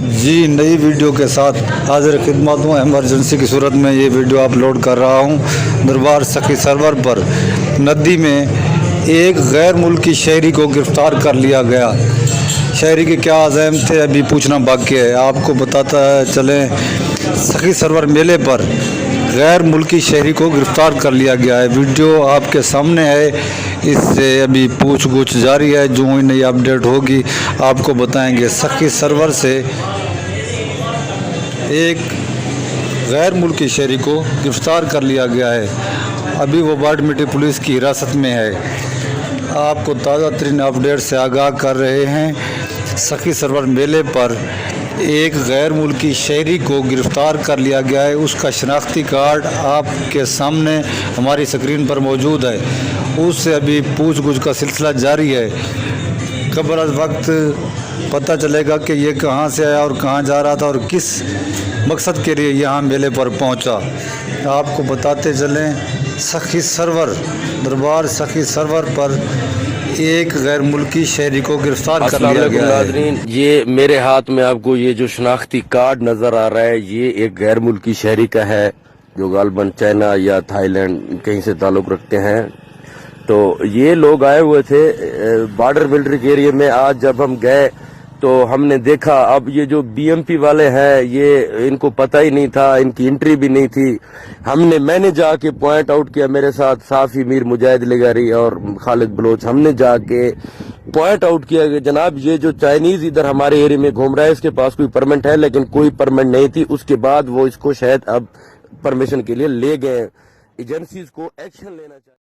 जी नई वीडियो के साथ हाजिर खिदमत हूँ। एमरजेंसी की सूरत में ये वीडियो अपलोड कर रहा हूँ। दरबार सखी सरवर पर नदी में एक गैर मुल्की शहरी को गिरफ्तार कर लिया गया। शहरी के क्या अज़ैम थे अभी पूछना बाकी है। आपको बताता चलें, सखी सरवर मेले पर गैर मुल्की शहरी को गिरफ्तार कर लिया गया है। वीडियो आपके सामने है, इससे अभी पूछ गुछ जारी है। जो ही नई अपडेट होगी आपको बताएंगे। सखी सरवर से एक गैर मुल्की शहरी को गिरफ्तार कर लिया गया है। अभी वो बाड़मेटी पुलिस की हिरासत में है। आपको ताज़ा तरीन अपडेट से आगाह कर रहे हैं। सखी सरवर मेले पर एक गैर मुल्की शहरी को गिरफ्तार कर लिया गया है। उसका शनाख्ती कार्ड आपके सामने हमारी स्क्रीन पर मौजूद है। उससे अभी पूछ गुछ का सिलसिला जारी है। कब्र अज़ वक्त पता चलेगा कि ये कहाँ से आया और कहाँ जा रहा था और किस मकसद के लिए यहाँ मेले पर पहुँचा। आपको बताते चलें, सखी सरवर दरबार सखी सरवर पर एक गैर मुल्की शहरी को गिरफ्तार कर लिया गया है। ये मेरे हाथ में आपको ये जो शनाख्ती कार्ड नजर आ रहा है, ये एक गैर मुल्की शहरी का है जो गालबन चाइना या थाईलैंड कहीं से ताल्लुक रखते हैं। तो ये लोग आए हुए थे बॉर्डर मिलिट्री एरिया में। आज जब हम गए तो हमने देखा, अब ये जो बीएमपी वाले हैं ये इनको पता ही नहीं था, इनकी एंट्री भी नहीं थी। मैंने जाके पॉइंट आउट किया, मेरे साथ साफी मीर मुजाहिद लिगारी और खालिद बलोच, हमने जाके पॉइंट आउट किया कि जनाब ये जो चाइनीज इधर हमारे एरिया में घूम रहा है, इसके पास कोई परमिट है, लेकिन कोई परमिट नहीं थी। उसके बाद वो इसको शायद अब परमिशन के लिए ले गए। एजेंसीज को एक्शन लेना चाहिए।